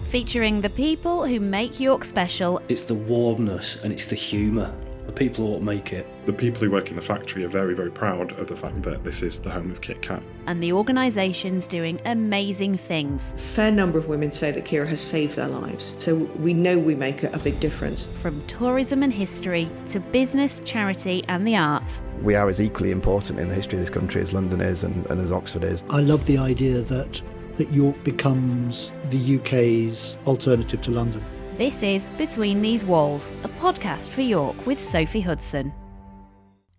featuring the people who make York special. It's the warmness and it's the humour. The people who make it. The people who work in the factory are very, very proud of the fact that this is the home of KitKat. And the organisation's doing amazing things. A fair number of women say that Kira has saved their lives, so we know we make a big difference. From tourism and history to business, charity and the arts. We are as equally important in the history of this country as London is and as Oxford is. I love the idea that York becomes the UK's alternative to London. This is Between These Walls, a podcast for York with Sophie Hudson.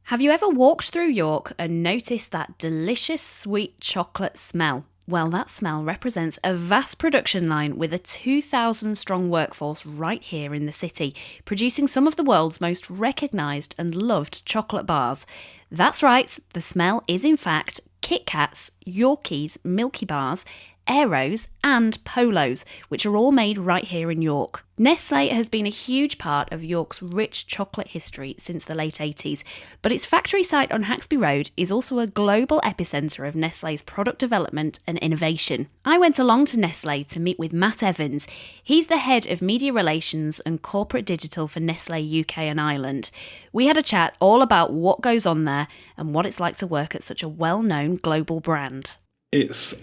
Have you ever walked through York and noticed that delicious sweet chocolate smell? Well, that smell represents a vast production line with a 2,000 strong workforce right here in the city, producing some of the world's most recognised and loved chocolate bars. That's right, the smell is in fact KitKats, Yorkies, Milky Bars, Aeros and Polos, which are all made right here in York. Nestlé has been a huge part of York's rich chocolate history since the late 80s, but its factory site on Haxby Road is also a global epicentre of Nestlé's product development and innovation. I went along to Nestlé to meet with Matt Evans. He's the head of media relations and corporate digital for Nestlé UK and Ireland. We had a chat all about what goes on there and what it's like to work at such a well-known global brand. It's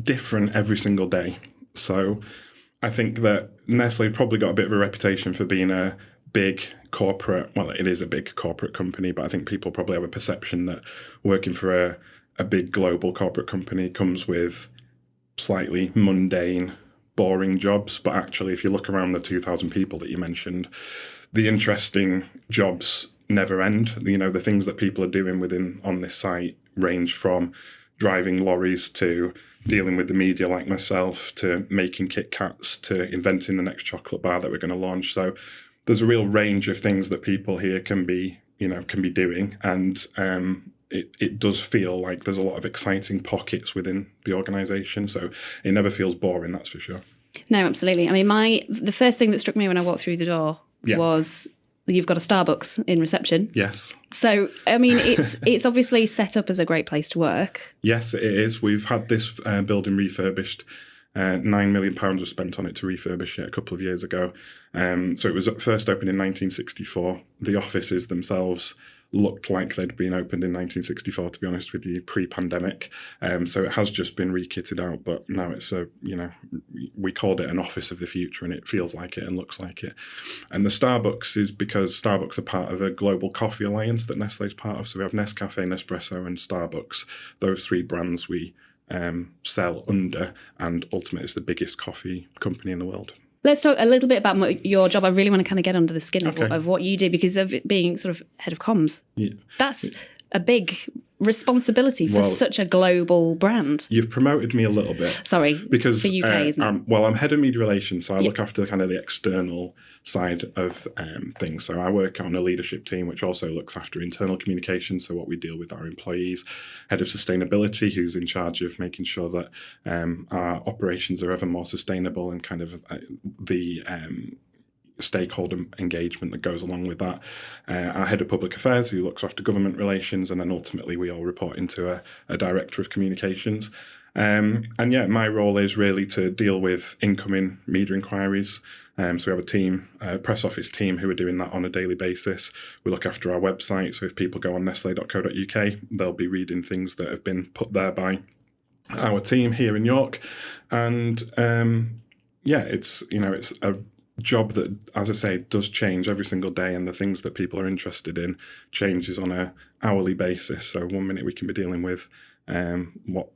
different every single day. So I think that Nestle probably got a bit of a reputation for being a big corporate, well, it is a big corporate company, but I think people probably have a perception that working for a big global corporate company comes with slightly mundane, boring jobs. But actually, if you look around the 2,000 people that you mentioned, the interesting jobs never end. You know, the things that people are doing on this site range from driving lorries to dealing with the media like myself, to making KitKats, to inventing the next chocolate bar that we're going to launch. So there's a real range of things that people here can be doing. And it does feel like there's a lot of exciting pockets within the organisation. So it never feels boring, that's for sure. No, absolutely. I mean, the first thing that struck me when I walked through the door was you've got a Starbucks in reception. Yes. So, I mean, it's obviously set up as a great place to work. Yes, it is. We've had this building refurbished. £9 million was spent on it to refurbish it a couple of years ago. So it was first opened in 1964. The offices themselves looked like they'd been opened in 1964, to be honest with you, pre-pandemic. So it has just been rekitted out, but now it's we called it an office of the future, and it feels like it and looks like it. And the Starbucks is because Starbucks are part of a global coffee alliance that Nestlé's part of. So we have Nescafe, Nespresso and Starbucks. Those three brands we sell under, and ultimately it's the biggest coffee company in the world. Let's talk a little bit about your job. I really want to kind of get under the skin of what you do, because of it being sort of head of comms. Yeah. That's a big responsibility for such a global brand. You've promoted me a little bit. Sorry, because for UK, isn't it? I'm head of media relations, so I look after kind of the external side of things. So I work on a leadership team, which also looks after internal communication, so what we deal with our employees. Head of sustainability, who's in charge of making sure that our operations are ever more sustainable, and kind of the stakeholder engagement that goes along with that. Our head of public affairs, who looks after government relations, and then ultimately we all report into a director of communications. My role is really to deal with incoming media inquiries. So we have a team, a press office team, who are doing that on a daily basis. We look after our website, so if people go on nestle.co.uk, they'll be reading things that have been put there by our team here in York. And it's a job that, as I say, does change every single day, and the things that people are interested in changes on a hourly basis. So 1 minute we can be dealing with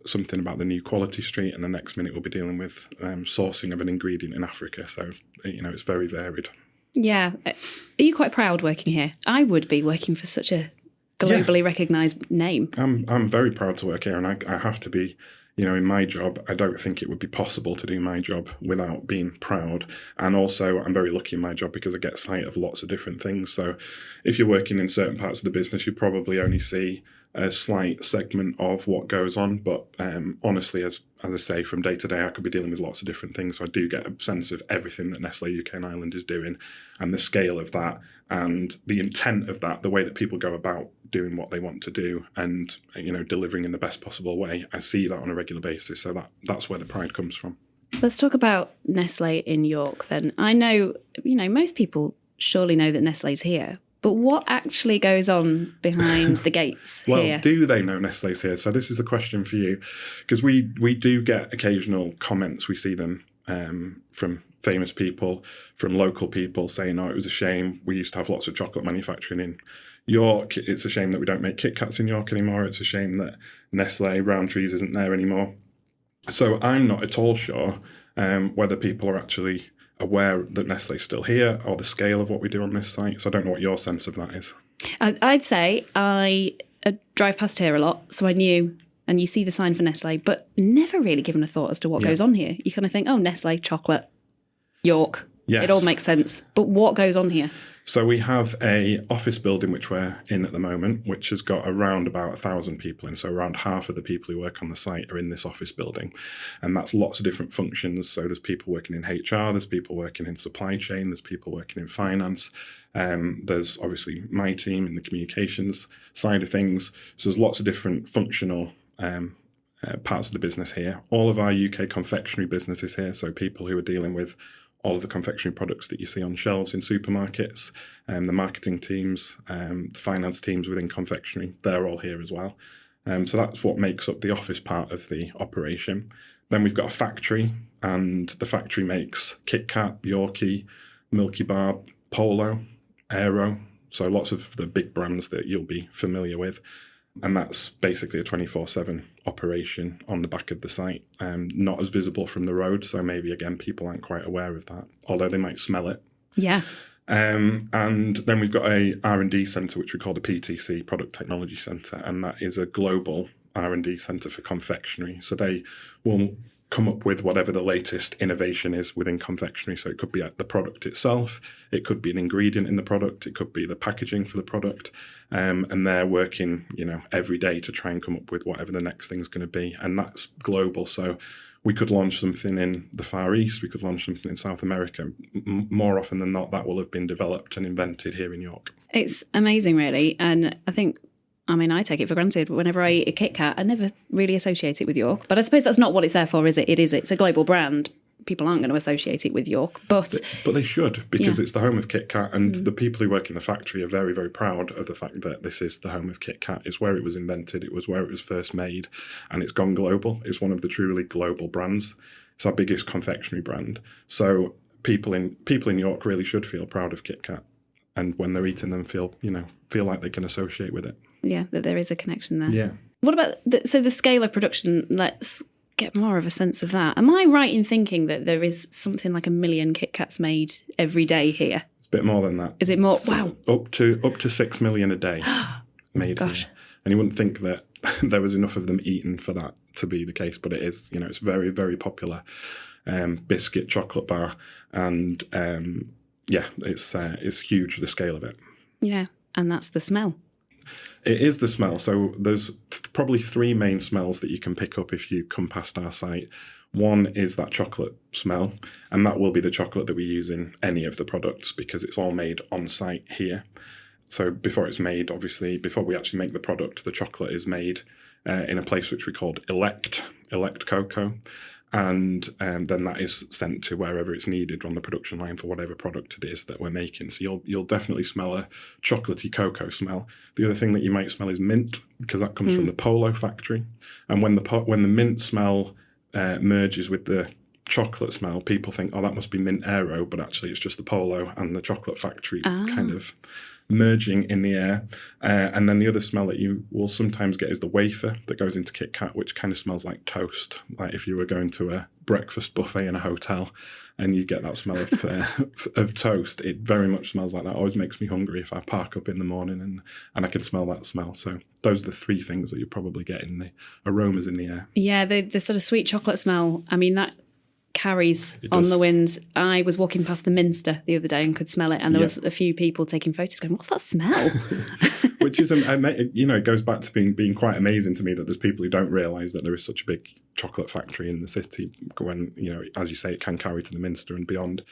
something about the new quality street, and the next minute we'll be dealing with sourcing of an ingredient in Africa. So it's very varied. Yeah. Are you quite proud working here? I would be, working for such a globally recognised name. I'm very proud to work here, and I have to be. In my job, I don't think it would be possible to do my job without being proud. And also, I'm very lucky in my job because I get sight of lots of different things. So if you're working in certain parts of the business, you probably only see a slight segment of what goes on. But honestly, as I say, from day to day, I could be dealing with lots of different things. So I do get a sense of everything that Nestlé UK and Ireland is doing, and the scale of that, and the intent of that, the way that people go about doing what they want to do, and delivering in the best possible way. I see that on a regular basis, so that's where the pride comes from. Let's talk about Nestlé in York then. I know, most people surely know that Nestlé's here, but what actually goes on behind the gates here? Well, do they know Nestlé's here? So this is a question for you, because we do get occasional comments. We see them from famous people, from local people saying, oh, it was a shame. We used to have lots of chocolate manufacturing in York. It's a shame that we don't make KitKats in York anymore. It's a shame that Nestlé Rowntree's isn't there anymore. So I'm not at all sure whether people are actually aware that Nestlé's still here or the scale of what we do on this site. So I don't know what your sense of that is. I'd say I drive past here a lot, so I knew, and you see the sign for Nestlé, but never really given a thought as to what goes on here. You kind of think, oh, Nestlé, chocolate, York. Yes. It all makes sense. But what goes on here? So we have a office building which we're in at the moment, which has got around about 1,000 people in. So around half of the people who work on the site are in this office building. And that's lots of different functions. So there's people working in HR, there's people working in supply chain, there's people working in finance. There's obviously my team in the communications side of things. So there's lots of different functional parts of the business here. All of our UK confectionery business is here. So people who are dealing with all of the confectionery products that you see on shelves in supermarkets, the marketing teams, the finance teams within confectionery, they're all here as well. So that's what makes up the office part of the operation. Then we've got a factory, and the factory makes KitKat, Yorkie, Milky Bar, Polo, Aero, so lots of the big brands that you'll be familiar with. And that's basically a 24/7 operation on the back of the site, not as visible from the road. So maybe, again, people aren't quite aware of that, although they might smell it. Yeah. And then we've got a R&D centre, which we call the PTC, Product Technology Centre, and that is a global R&D centre for confectionery. So they will come up with whatever the latest innovation is within confectionery. So it could be the product itself, it could be an ingredient in the product, it could be the packaging for the product, and they're working, every day to try and come up with whatever the next thing's going to be, and that's global. So we could launch something in the Far East, we could launch something in South America. More often than not, that will have been developed and invented here in York. It's amazing, really, and I think, I take it for granted. Whenever I eat a KitKat, I never really associate it with York. But I suppose that's not what it's there for, is it? It's a global brand. People aren't going to associate it with York. But they should, because it's the home of KitKat, and the people who work in the factory are very, very proud of the fact that this is the home of KitKat. It's where it was invented. It was where it was first made, and it's gone global. It's one of the truly global brands. It's our biggest confectionery brand. So people in York really should feel proud of KitKat. And when they're eating them, feel like they can associate with it. Yeah, that there is a connection there. Yeah. What about the scale of production? Let's get more of a sense of that. Am I right in thinking that there is something like 1 million KitKats made every day here? It's a bit more than that. Is it more? So wow. Up to 6 million a day made here. And you wouldn't think that there was enough of them eaten for that to be the case, but it is. It's very, very popular biscuit, chocolate bar, and it's huge, the scale of it. Yeah, and that's the smell. It is the smell. So there's probably 3 main smells that you can pick up if you come past our site. One is that chocolate smell, and that will be the chocolate that we use in any of the products because it's all made on site here. So before it's made, obviously, before we actually make the product, the chocolate is made in a place which we called Elect Cocoa. And then that is sent to wherever it's needed on the production line for whatever product it is that we're making. So you'll definitely smell a chocolatey cocoa smell. The other thing that you might smell is mint, because that comes from the Polo factory. And when the mint smell merges with the chocolate smell, people think, oh, that must be mint Aero, but actually it's just the Polo and the chocolate factory kind of merging in the air. And then the other smell that you will sometimes get is the wafer that goes into KitKat, which kind of smells like toast. Like if you were going to a breakfast buffet in a hotel and you get that smell of toast, it very much smells like that. It always makes me hungry if I park up in the morning and I can smell that smell. So those are the 3 things that you probably get in the aromas in the air. Yeah, the sort of sweet chocolate smell, that carries on the wind. I was walking past the Minster the other day and could smell it, and there was a few people taking photos going, what's that smell? Which is, it goes back to being quite amazing to me that there's people who don't realise that there is such a big chocolate factory in the city when, as you say, it can carry to the Minster and beyond.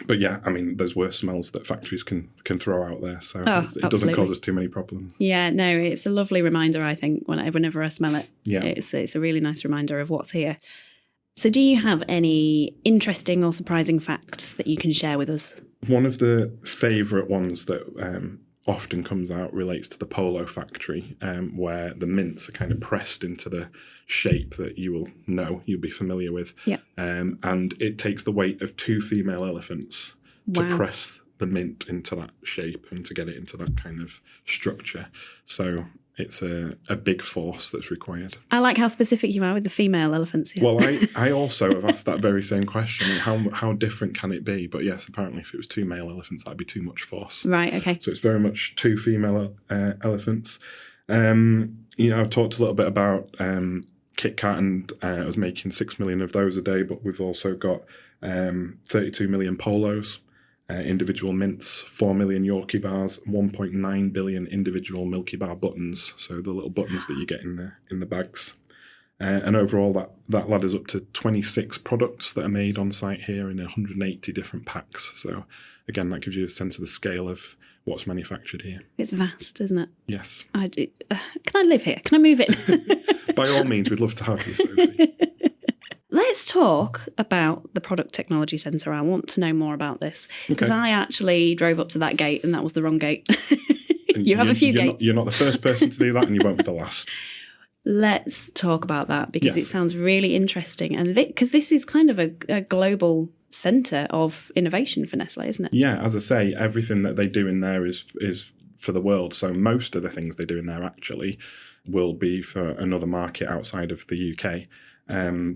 But there's worse smells that factories can throw out there, so it doesn't cause us too many problems. Yeah, no, it's a lovely reminder, I think, whenever I smell it. Yeah. It's a really nice reminder of what's here. So do you have any interesting or surprising facts that you can share with us? One of the favourite ones that often comes out relates to the Polo factory, where the mints are kind of pressed into the shape that you'll be familiar with. Yeah. And it takes the weight of 2 female elephants to press the mint into that shape and to get it into that kind of structure. So it's a big force that's required. I like how specific you are with the female elephants. Yeah. Well, I also have asked that very same question. How different can it be? But yes, apparently if it was 2 male elephants, that'd be too much force. Right, okay. So it's very much 2 female elephants. I've talked a little bit about KitKat, and I was making 6 million of those a day, but we've also got 32 million Polos. Individual mints, 4 million Yorkie bars, 1.9 billion individual Milky Bar buttons, so the little buttons that you get in the bags. And overall, that ladders up to 26 products that are made on site here in 180 different packs. So again, that gives you a sense of the scale of what's manufactured here. It's vast, isn't it? Yes. Can I live here? Can I move in? By all means, we'd love to have you, Sophie. Let's talk about the Product Technology Centre. I want to know more about this because I actually drove up to that gate and that was the wrong gate. You have a few gates. You're not the first person to do that, and you won't be the last. Let's talk about that because Yes. it sounds really interesting, and because this is kind of a global centre of innovation for Nestlé, isn't it? Yeah, as I say, everything that they do in there is for the world. So most of the things they do in there actually will be for another market outside of the UK.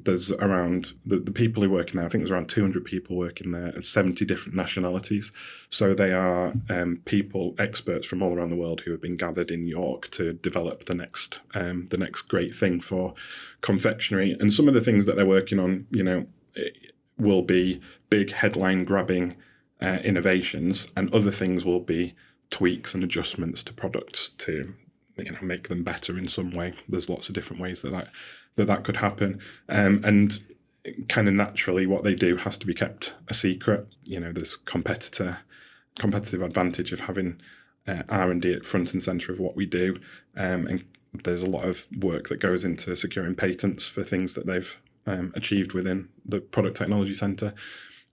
There's around the people who work in there, I think there's around 200 people working there and 70 different nationalities. So they are experts from all around the world who have been gathered in York to develop the next great thing for confectionery. And some of the things that they're working on, will be big headline grabbing innovations, and other things will be tweaks and adjustments to products to make them better in some way. There's lots of different ways that could happen, and kind of naturally what they do has to be kept a secret. There's competitive advantage of having R&D at front and centre of what we do, and there's a lot of work that goes into securing patents for things that they've achieved within the Product Technology Centre.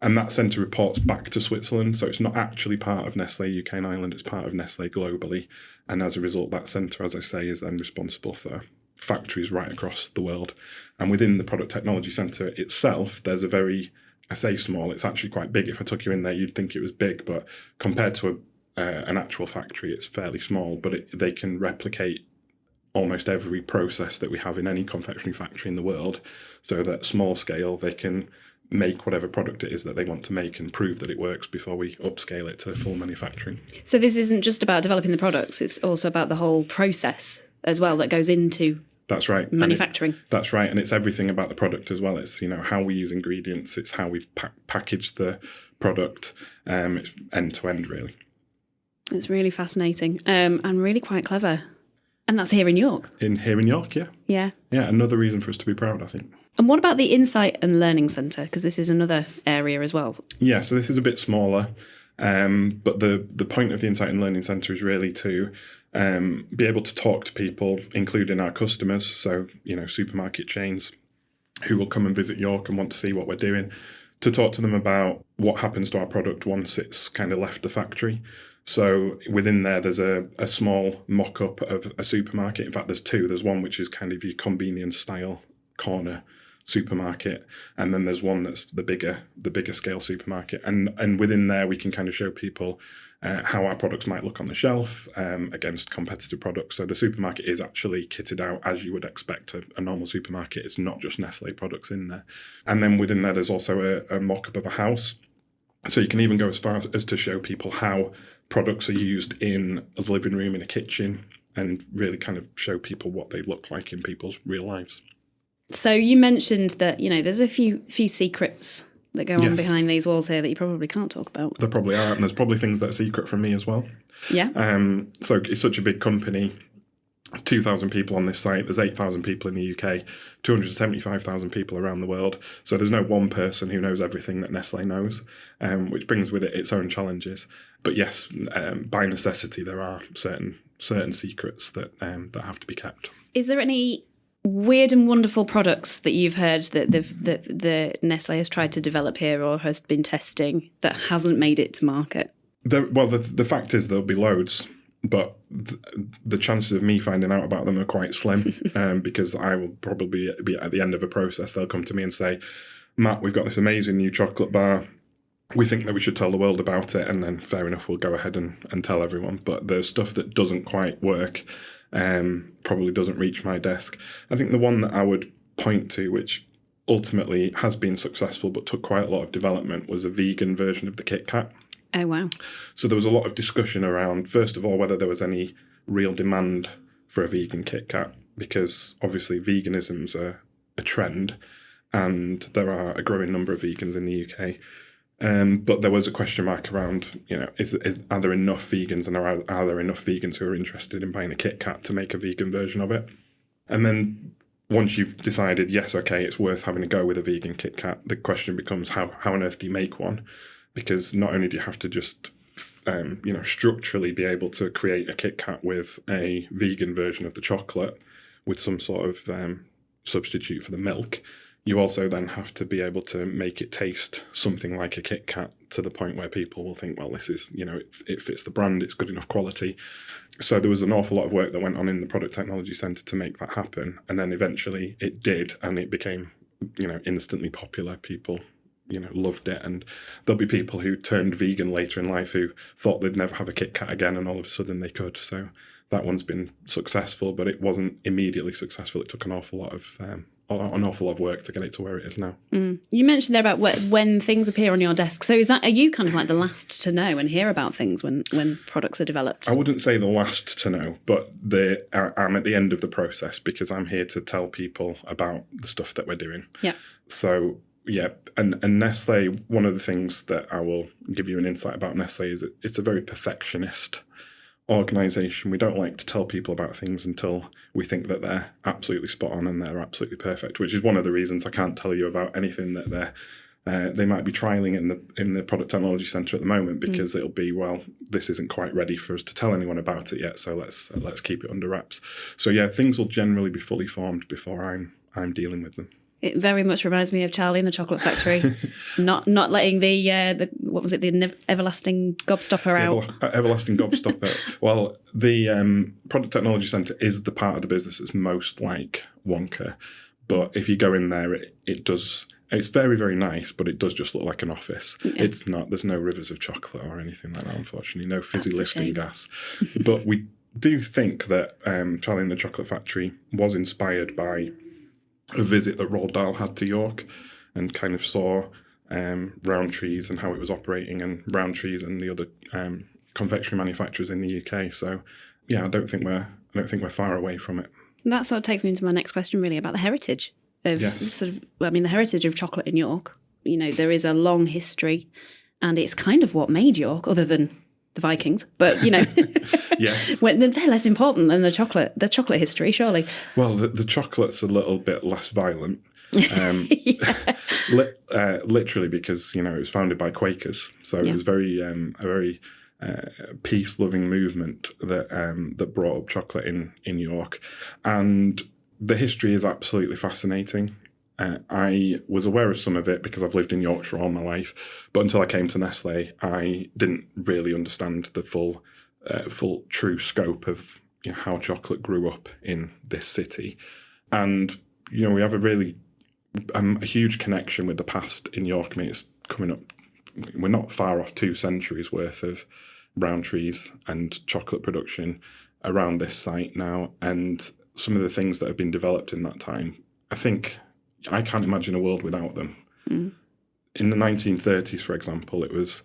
And that centre reports back to Switzerland, so it's not actually part of Nestlé UK and Ireland, it's part of Nestlé globally. And as a result, that centre, as I say, is then responsible for factories right across the world. And within the Product Technology Centre itself, there's a very, I say small, it's actually quite big. If I took you in there, you'd think it was big, but compared to an actual factory, it's fairly small. But they can replicate almost every process that we have in any confectionery factory in the world, so that small scale, they can make whatever product it is that they want to make and prove that it works before we upscale it to full manufacturing. So this isn't just about developing the products, it's also about the whole process as well that goes into That's right. manufacturing. That's right. And it's everything about the product as well. It's, how we use ingredients. It's how we package the product. It's end to end, really. It's really fascinating and really quite clever. And that's here in York. Here in York, yeah. Yeah. Yeah, another reason for us to be proud, I think. And what about the Insight and Learning Centre? Because this is another area as well. Yeah, so this is a bit smaller. But the point of the Insight and Learning Centre is really to be able to talk to people, including our customers, so, supermarket chains who will come and visit York and want to see what we're doing, to talk to them about what happens to our product once it's kind of left the factory. So within there, there's a small mock-up of a supermarket. In fact, there's 2. There's one which is kind of your convenience style corner supermarket, and then there's one that's the bigger scale supermarket. And within there, we can kind of show people how our products might look on the shelf against competitive products. So the supermarket is actually kitted out as you would expect a normal supermarket. It's not just Nestlé products in there. And then within there, there's also a mock-up of a house. So you can even go as far as to show people how products are used in a living room, in a kitchen, and really kind of show people what they look like in people's real lives. So you mentioned that, there's a few secrets that go on behind these walls here that you probably can't talk about. There probably are, and there's probably things that are secret from me as well. Yeah. So it's such a big company. 2,000 people on this site. There's 8,000 people in the UK, 275,000 people around the world. So there's no one person who knows everything that Nestlé knows, which brings with it its own challenges. But yes, by necessity, there are certain secrets that have to be kept. Is there any weird and wonderful products that you've heard that the Nestle has tried to develop here or has been testing that hasn't made it to market? The fact is there'll be loads, but the chances of me finding out about them are quite slim because I will probably be at the end of a process. They'll come to me and say, Matt, we've got this amazing new chocolate bar. We think that we should tell the world about it. And then fair enough, we'll go ahead and tell everyone. But there's stuff that doesn't quite work, probably doesn't reach my desk. I think the one that I would point to, which ultimately has been successful but took quite a lot of development, was a vegan version of the KitKat. Oh, wow. So there was a lot of discussion around, first of all, whether there was any real demand for a vegan KitKat, because obviously veganism's a trend and there are a growing number of vegans in the UK. But there was a question mark around, are there enough vegans and are there enough vegans who are interested in buying a KitKat to make a vegan version of it? And then once you've decided, yes, okay, it's worth having a go with a vegan KitKat, the question becomes how on earth do you make one? Because not only do you have to just, structurally be able to create a KitKat with a vegan version of the chocolate with some sort of substitute for the milk, you also then have to be able to make it taste something like a KitKat to the point where people will think, well, this is, it fits the brand, it's good enough quality. So there was an awful lot of work that went on in the Product Technology Centre to make that happen. And then eventually it did, and it became, instantly popular. People loved it. And there'll be people who turned vegan later in life who thought they'd never have a KitKat again, and all of a sudden they could. So that one's been successful, but it wasn't immediately successful. It took an awful lot of work to get it to where it is now. You mentioned there about when things appear on your desk. So are you kind of like the last to know and hear about things when products are developed? I wouldn't say the last to know, but I'm at the end of the process because I'm here to tell people about the stuff that we're doing. Yeah. So yeah, and Nestle, one of the things that I will give you an insight about Nestle is it's a very perfectionist organisation. We don't like to tell people about things until we think that they're absolutely spot on and they're absolutely perfect, which is one of the reasons I can't tell you about anything that they might be trialling in the Product Technology Centre at the moment, because it'll be, well, this isn't quite ready for us to tell anyone about it yet, so let's keep it under wraps. So yeah, things will generally be fully formed before I'm dealing with them. It very much reminds me of Charlie in the Chocolate Factory, not letting the what was it, the everlasting gobstopper out. Everlasting gobstopper. Well, the Product Technology Centre is the part of the business that's most like Wonka, but if you go in there, it does. It's very, very nice, but it does just look like an office. Yeah. It's not. There's no rivers of chocolate or anything like that, unfortunately. No fizzy Liston gas. But we do think that Charlie in the Chocolate Factory was inspired by a visit that Roald Dahl had to York, and kind of saw Rowntree's and how it was operating, and Rowntree's and the other confectionery manufacturers in the UK. So yeah, I don't think we're far away from it. And that sort of takes me into my next question, really, about the heritage of the heritage of chocolate in York. There is a long history, and it's kind of what made York, other than the Vikings, but yes, they're less important than the chocolate history, surely. Well, the chocolate's a little bit less violent, literally, because it was founded by Quakers, so it was a very peace-loving movement that brought up chocolate in York, and the history is absolutely fascinating. I was aware of some of it because I've lived in Yorkshire all my life, but until I came to Nestlé, I didn't really understand the full true scope of how chocolate grew up in this city. And we have a really a huge connection with the past in York. I mean, it's coming up. We're not far off 2 centuries worth of Rowntree's and chocolate production around this site now, and some of the things that have been developed in that time, I can't imagine a world without them. In the 1930s, for example, it was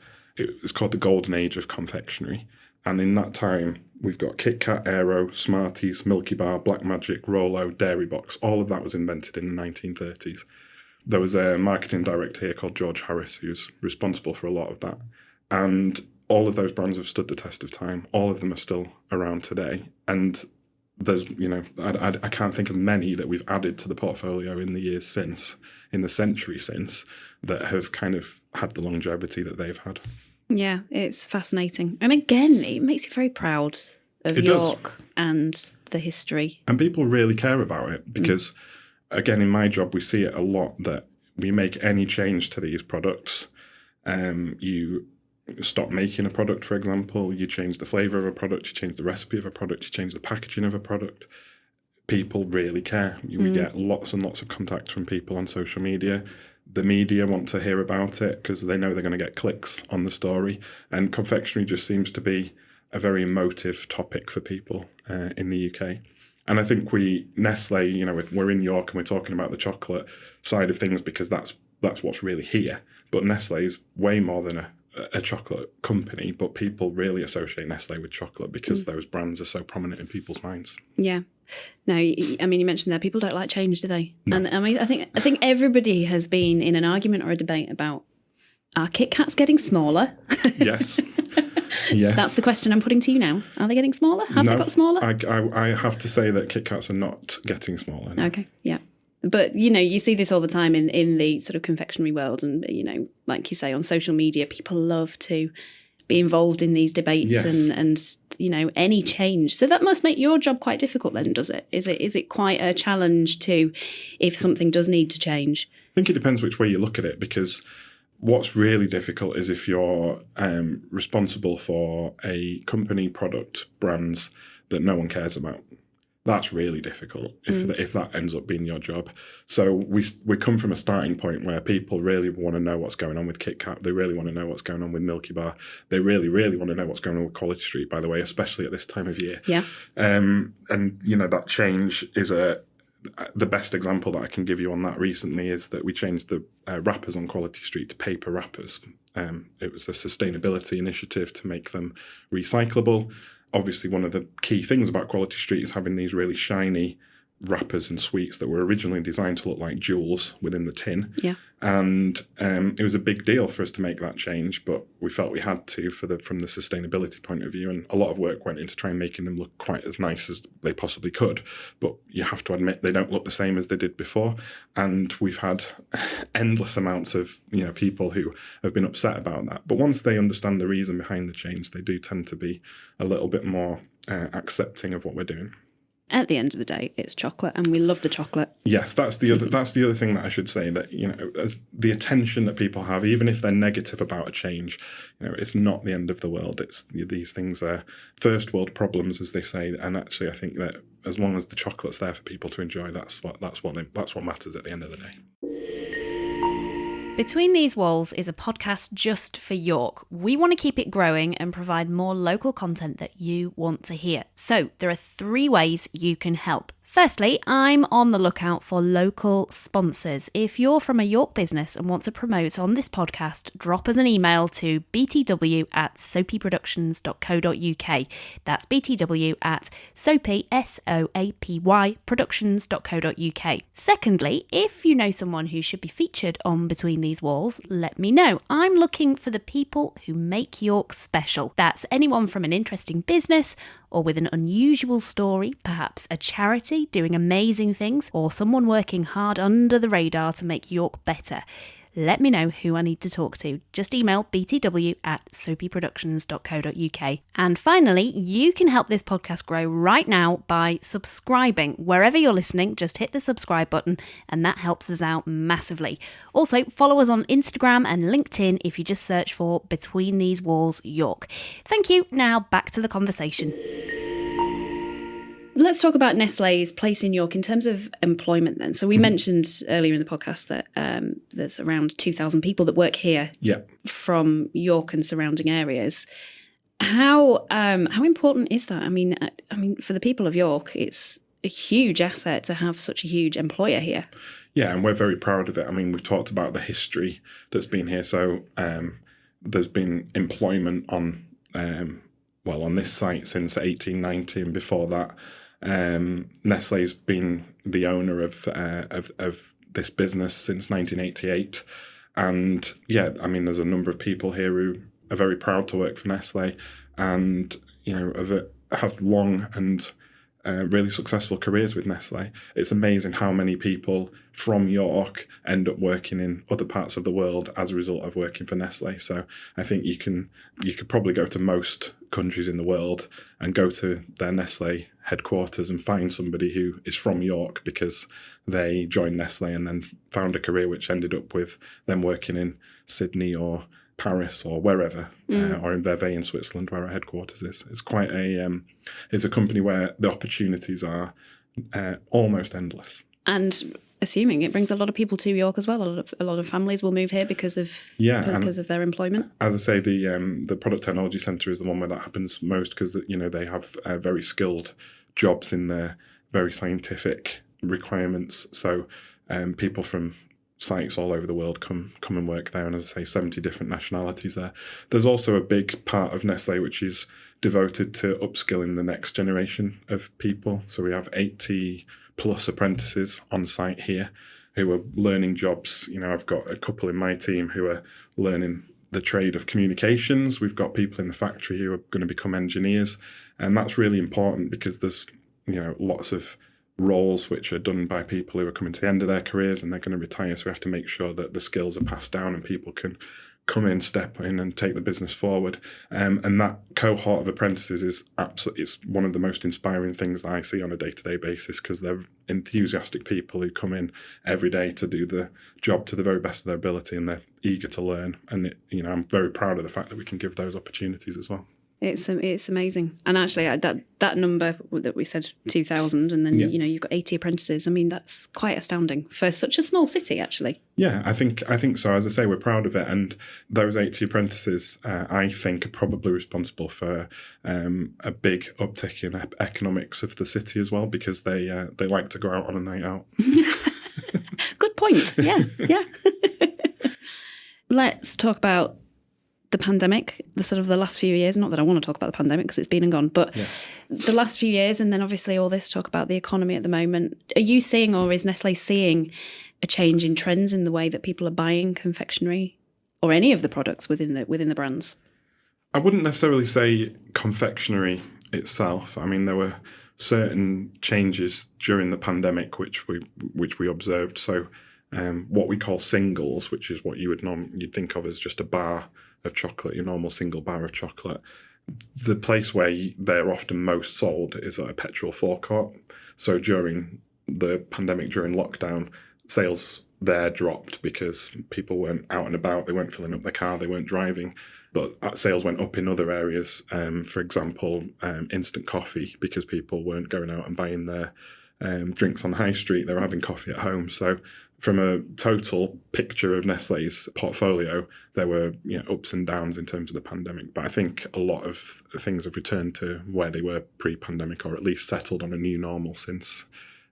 called the golden age of confectionery. And in that time, we've got KitKat, Aero, Smarties, Milky Bar, Black Magic, Rolo, Dairy Box. All of that was invented in the 1930s. There was a marketing director here called George Harris who's responsible for a lot of that. And all of those brands have stood the test of time. All of them are still around today. And there's, I can't think of many that we've added to the portfolio in the years since, in the century since, that have kind of had the longevity that they've had. Yeah, it's fascinating. And again, it makes you very proud of York and the history. And people really care about it because, again, in my job, we see it a lot that we make any change to these products. You stop making a product, for example, you change the flavour of a product, you change the recipe of a product, you change the packaging of a product. People really care. We get lots and lots of contacts from people on social media. The media want to hear about it because they know they're going to get clicks on the story. And confectionery just seems to be a very emotive topic for people in the UK. And I think Nestle, we're in York and we're talking about the chocolate side of things because that's what's really here. But Nestle is way more than a chocolate company, but people really associate Nestle with chocolate because those brands are so prominent in people's minds. Yeah. No, I mean, you mentioned there, people don't like change, do they? No. And I mean, I think everybody has been in an argument or a debate about, are KitKats getting smaller? Yes. Yes. That's the question I'm putting to you now. Are they getting smaller? Have they got smaller? I have to say that KitKats are not getting smaller. No. Okay, yeah. But, you see this all the time in the sort of confectionery world and, like you say, on social media, people love to be involved in these debates Yes. and any change. So that must make your job quite difficult then, does it? Is it quite a challenge to, if something does need to change? I think it depends which way you look at it because what's really difficult is if you're responsible for a company, product, brands that no one cares about. That's really difficult if that ends up being your job. So we come from a starting point where people really want to know what's going on with KitKat. They really want to know what's going on with Milky Bar. They really, really want to know what's going on with Quality Street, by the way, especially at this time of year. Yeah. And that change is the best example that I can give you on that recently is that we changed the wrappers on Quality Street to paper wrappers. It was a sustainability initiative to make them recyclable. Obviously, one of the key things about Quality Street is having these really shiny wrappers and sweets that were originally designed to look like jewels within the tin. Yeah. And it was a big deal for us to make that change, but we felt we had to from the sustainability point of view. And a lot of work went into trying making them look quite as nice as they possibly could. But you have to admit they don't look the same as they did before. And we've had endless amounts of people who have been upset about that. But once they understand the reason behind the change, they do tend to be a little bit more accepting of what we're doing. At the end of the day, it's chocolate, and we love the chocolate. Yes, that's the other thing that I should say, that as the attention that people have, even if they're negative about a change, it's not the end of the world. It's these things are first world problems, as they say, and actually, I think that as long as the chocolate's there for people to enjoy, that's what matters at the end of the day. Between These Walls is a podcast just for York. We want to keep it growing and provide more local content that you want to hear. So there are 3 ways you can help. Firstly, I'm on the lookout for local sponsors. If you're from a York business and want to promote on this podcast, drop us an email to btw@soapyproductions.co.uk. That's btw@soapy, SOAPY, productions.co.uk. Secondly, if you know someone who should be featured on Between These Walls, let me know. I'm looking for the people who make York special. That's anyone from an interesting business or with an unusual story, perhaps a charity doing amazing things, or someone working hard under the radar to make York better. Let me know who I need to talk to. Just email btw@soapyproductions.co.uk. And finally, you can help this podcast grow right now by subscribing. Wherever you're listening, just hit the subscribe button and that helps us out massively. Also, follow us on Instagram and LinkedIn if you just search for Between These Walls York. Thank you. Now back to the conversation. Let's talk about Nestlé's place in York in terms of employment then. So we mentioned earlier in the podcast that there's around 2,000 people that work here from York and surrounding areas. How important is that? I mean, for the people of York, it's a huge asset to have such a huge employer here. Yeah, and we're very proud of it. I mean, we've talked about the history that's been here. So there's been employment on this site since 1890, and before that, Nestlé's been the owner of this business since 1988, and there's a number of people here who are very proud to work for Nestlé, and have long and really successful careers with Nestle. It's amazing how many people from York end up working in other parts of the world as a result of working for Nestle. So I think you could probably go to most countries in the world and go to their Nestle headquarters and find somebody who is from York because they joined Nestle and then found a career which ended up with them working in Sydney or Paris or wherever, or in Vevey in Switzerland, where our headquarters is. It's quite it's a company where the opportunities are almost endless. And assuming it brings a lot of people to York as well. A lot of families will move here because of their employment. As I say, the Product Technology Centre is the one where that happens most because they have very skilled jobs in their very scientific requirements. So people from sites all over the world come and work there, and as I say, 70 different nationalities there. There's also a big part of Nestle which is devoted to upskilling the next generation of people. So we have 80 plus apprentices on site here who are learning jobs. I've got a couple in my team who are learning the trade of communications. We've got people in the factory who are going to become engineers, and that's really important because there's lots of roles which are done by people who are coming to the end of their careers and they're going to retire. So we have to make sure that the skills are passed down and people can come in, step in and take the business forward. And that cohort of apprentices is it's one of the most inspiring things that I see on a day-to-day basis because they're enthusiastic people who come in every day to do the job to the very best of their ability and they're eager to learn. And I'm very proud of the fact that we can give those opportunities as well. It's amazing. And actually that number that we said 2,000 and then you've got 80 apprentices. I mean, that's quite astounding for such a small city actually. Yeah, I think so. As I say, we're proud of it, and those 80 apprentices I think are probably responsible for a big uptick in economics of the city as well because they like to go out on a night out. Good point. Yeah. Let's talk about the pandemic, the last few years. Not that I want to talk about the pandemic because it's been and gone, but yes. The last few years, and then obviously all this talk about the economy at the moment. Are you seeing, or is Nestle seeing, a change in trends in the way that people are buying confectionery or any of the products within the brands? I wouldn't necessarily say confectionery itself. I mean, there were certain changes during the pandemic which we observed. So what we call singles, which is what you'd think of as just a bar of chocolate, your normal single bar of chocolate. The place where they're often most sold is at a petrol forecourt. So during the pandemic, during lockdown, sales there dropped because people weren't out and about, they weren't filling up their car, they weren't driving. But sales went up in other areas, for example, instant coffee, because people weren't going out and buying their drinks on the high street, they were having coffee at home. So from a total picture of Nestle's portfolio, there were ups and downs in terms of the pandemic. But I think a lot of things have returned to where they were pre-pandemic, or at least settled on a new normal since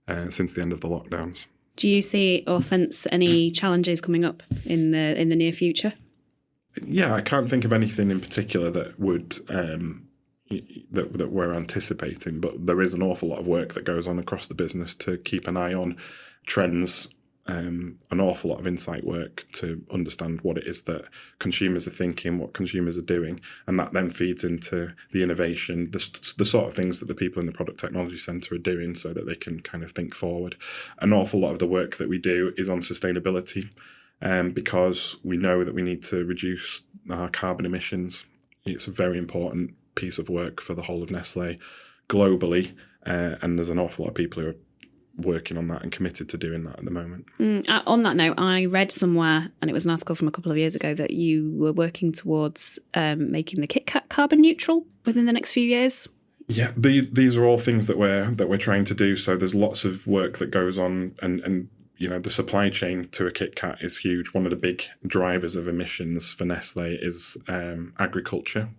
the end of the lockdowns. Do you see or sense any challenges coming up in the near future? Yeah, I can't think of anything in particular that would that we're anticipating, but there is an awful lot of work that goes on across the business to keep an eye on trends, an awful lot of insight work to understand what it is that consumers are thinking, what consumers are doing, and that then feeds into the innovation, the sort of things that the people in the Product Technology Centre are doing so that they can kind of think forward. An awful lot of the work that we do is on sustainability, because we know that we need to reduce our carbon emissions. It's a very important piece of work for the whole of Nestle globally, and there's an awful lot of people who are working on that and committed to doing that at the moment. On that note, I read somewhere, and it was an article from a couple of years ago, that you were working towards making the KitKat carbon neutral within the next few years. Yeah, these are all things that we're trying to do. So there's lots of work that goes on, and the supply chain to a KitKat is huge. One of the big drivers of emissions for Nestle is agriculture.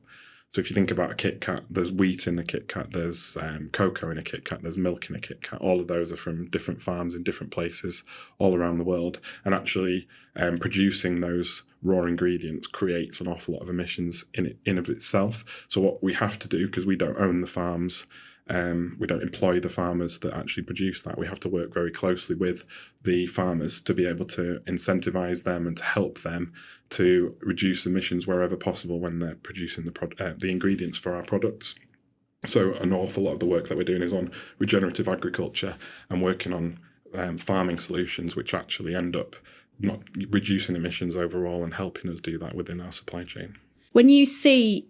So if you think about a KitKat, there's wheat in a KitKat, there's cocoa in a KitKat, there's milk in a KitKat. All of those are from different farms in different places all around the world. And actually producing those raw ingredients creates an awful lot of emissions in of itself. So what we have to do, because we don't own the farms, we don't employ the farmers that actually produce that. We have to work very closely with the farmers to be able to incentivize them and to help them to reduce emissions wherever possible when they're producing the ingredients for our products. So an awful lot of the work that we're doing is on regenerative agriculture and working on farming solutions, which actually end up not reducing emissions overall and helping us do that within our supply chain. When you see,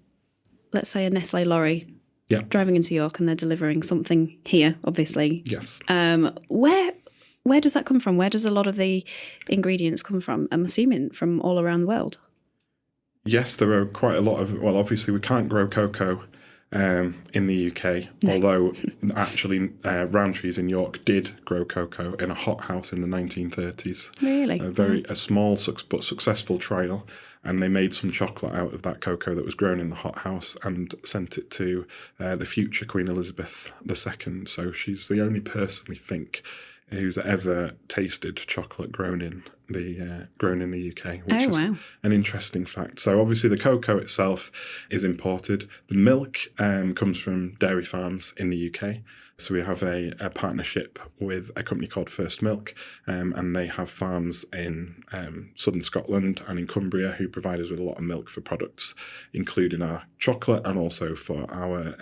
let's say, a Nestle lorry Yeah. driving into York and they're delivering something here, obviously. Yes. Where does that come from? Where does a lot of the ingredients come from? I'm assuming from all around the world. Yes, there are quite a lot of, well, obviously we can't grow cocoa in the UK, although actually Rowntree's in York did grow cocoa in a hothouse in the 1930s. Really? A small but successful trial, and they made some chocolate out of that cocoa that was grown in the hothouse and sent it to the future Queen Elizabeth II. So she's the only person, we think, who's ever tasted chocolate grown in the UK, which is an interesting fact. So obviously the cocoa itself is imported. The milk comes from dairy farms in the UK. So we have a partnership with a company called First Milk, and they have farms in southern Scotland and in Cumbria who provide us with a lot of milk for products, including our chocolate and also for our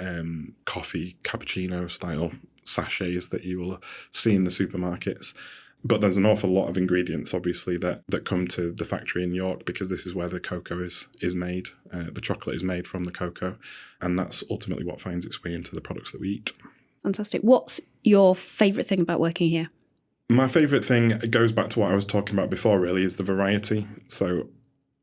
coffee cappuccino style sachets that you will see in the supermarkets. But there's an awful lot of ingredients, obviously, that come to the factory in York, because this is where the cocoa is made. The chocolate is made from the cocoa, and that's ultimately what finds its way into the products that we eat. Fantastic. What's your favourite thing about working here? My favourite thing, it goes back to what I was talking about before, really, is the variety. So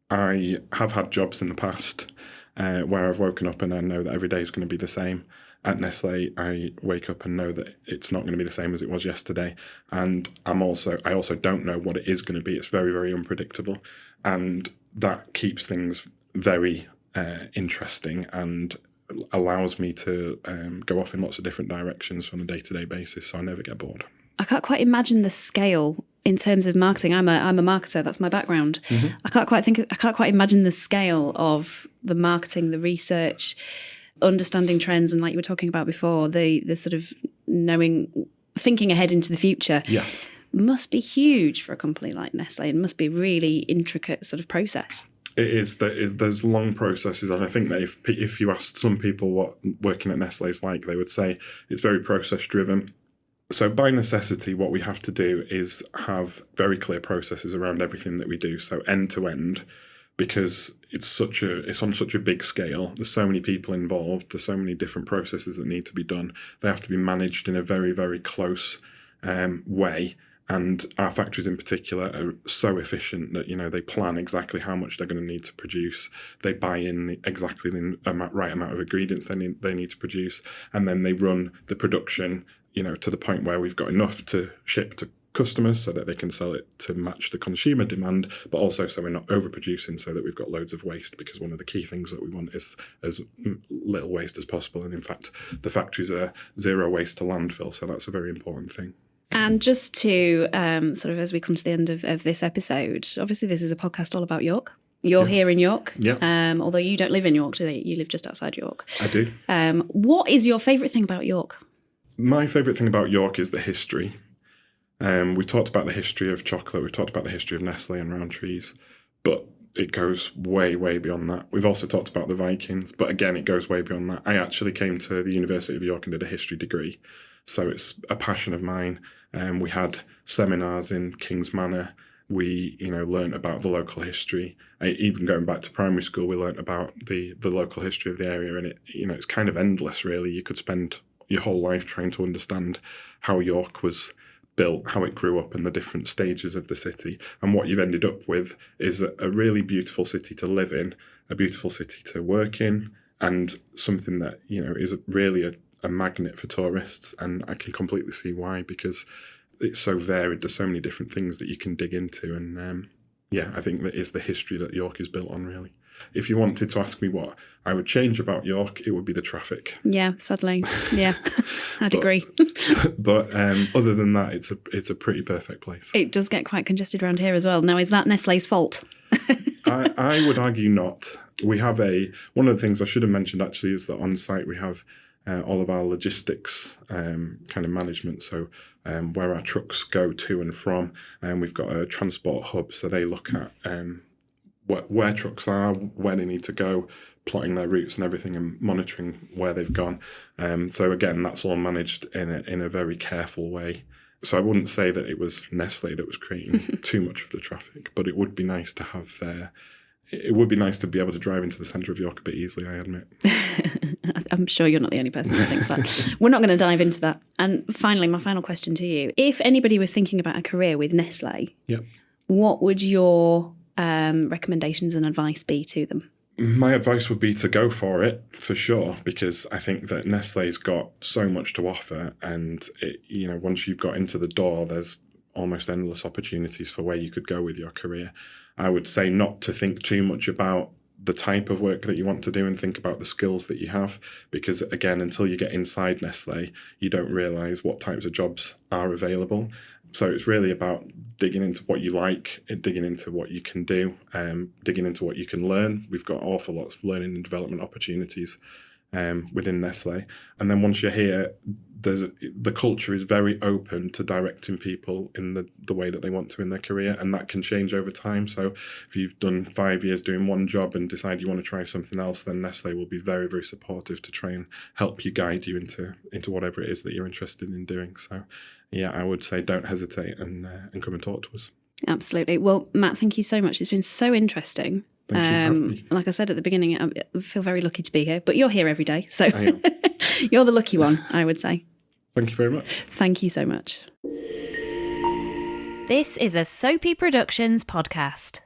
I have had jobs in the past where I've woken up and I know that every day is going to be the same. At Nestlé, I wake up and know that it's not going to be the same as it was yesterday. And I also don't know what it is going to be. It's very, very unpredictable. And that keeps things very interesting and allows me to go off in lots of different directions on a day-to-day basis, so I never get bored. I can't quite imagine the scale in terms of marketing. I'm a marketer, that's my background. Mm-hmm. I can't quite imagine the scale of the marketing, the research, understanding trends, and like you were talking about before, the sort of thinking ahead into the future. Yes. Must be huge for a company like Nestlé, and must be a really intricate sort of process. It is. There's long processes, and I think that if you asked some people what working at Nestlé is like, they would say it's very process driven. So by necessity, what we have to do is have very clear processes around everything that we do, so end to end, because it's on such a big scale. There's so many people involved. There's so many different processes that need to be done. They have to be managed in a very, very close way. And our factories in particular are so efficient that, they plan exactly how much they're going to need to produce. They buy in exactly the right amount of ingredients they need to produce. And then they run the production, to the point where we've got enough to ship to customers so that they can sell it to match the consumer demand, but also so we're not overproducing so that we've got loads of waste, because one of the key things that we want is as little waste as possible. And in fact, the factories are zero waste to landfill. So that's a very important thing. And just to sort of, as we come to the end of this episode, obviously this is a podcast all about York. You're here in York, although you don't live in York today. You live just outside York. I do. What is your favourite thing about York? My favourite thing about York is the history. We talked about the history of chocolate. We've talked about the history of Nestlé and Rowntree's, but it goes way, way beyond that. We've also talked about the Vikings, but again, it goes way beyond that. I actually came to the University of York and did a history degree, so it's a passion of mine. We had seminars in King's Manor. We, learned about the local history. Even going back to primary school, we learned about the local history of the area, and it's kind of endless, really. You could spend your whole life trying to understand how York was built, how it grew up, and the different stages of the city. And what you've ended up with is a really beautiful city to live in, a beautiful city to work in, and something that, is really a magnet for tourists. And I can completely see why, because it's so varied. There's so many different things that you can dig into. And I think that is the history that York is built on, really. If you wanted to ask me what I would change about York, it would be the traffic. Yeah, sadly. Yeah, I'd agree. But other than that, it's a pretty perfect place. It does get quite congested around here as well. Now, is that Nestlé's fault? I would argue not. We have one of the things I should have mentioned actually is that on site we have all of our logistics kind of management. So where our trucks go to and from, and we've got a transport hub. So they look at where trucks are, where they need to go, plotting their routes and everything, and monitoring where they've gone. So again, that's all managed in a very careful way. So I wouldn't say that it was Nestle that was creating too much of the traffic, but it would be nice to have it would be nice to be able to drive into the centre of York a bit easily, I admit. I'm sure you're not the only person who thinks that. We're not going to dive into that. And finally, my final question to you. If anybody was thinking about a career with Nestle, what would your recommendations and advice be to them? My advice would be to go for it, for sure, because I think that Nestle's got so much to offer, and once you've got into the door, there's almost endless opportunities for where you could go with your career. I would say not to think too much about the type of work that you want to do and think about the skills that you have, because again, until you get inside Nestle, you don't realise what types of jobs are available. So it's really about digging into what you like, digging into what you can do, digging into what you can learn. We've got awful lots of learning and development opportunities within Nestle. And then once you're here, the culture is very open to directing people in the way that they want to in their career, and that can change over time. So if you've done 5 years doing one job and decide you want to try something else, then Nestle will be very, very supportive to try and help you, guide you into whatever it is that you're interested in doing. So yeah, I would say don't hesitate and come and talk to us. Absolutely. Well, Matt, thank you so much. It's been so interesting. Thank you for having me. Like I said at the beginning, I feel very lucky to be here, but you're here every day, so you're the lucky one, I would say. Thank you very much. Thank you so much. This is a Soapy Productions podcast.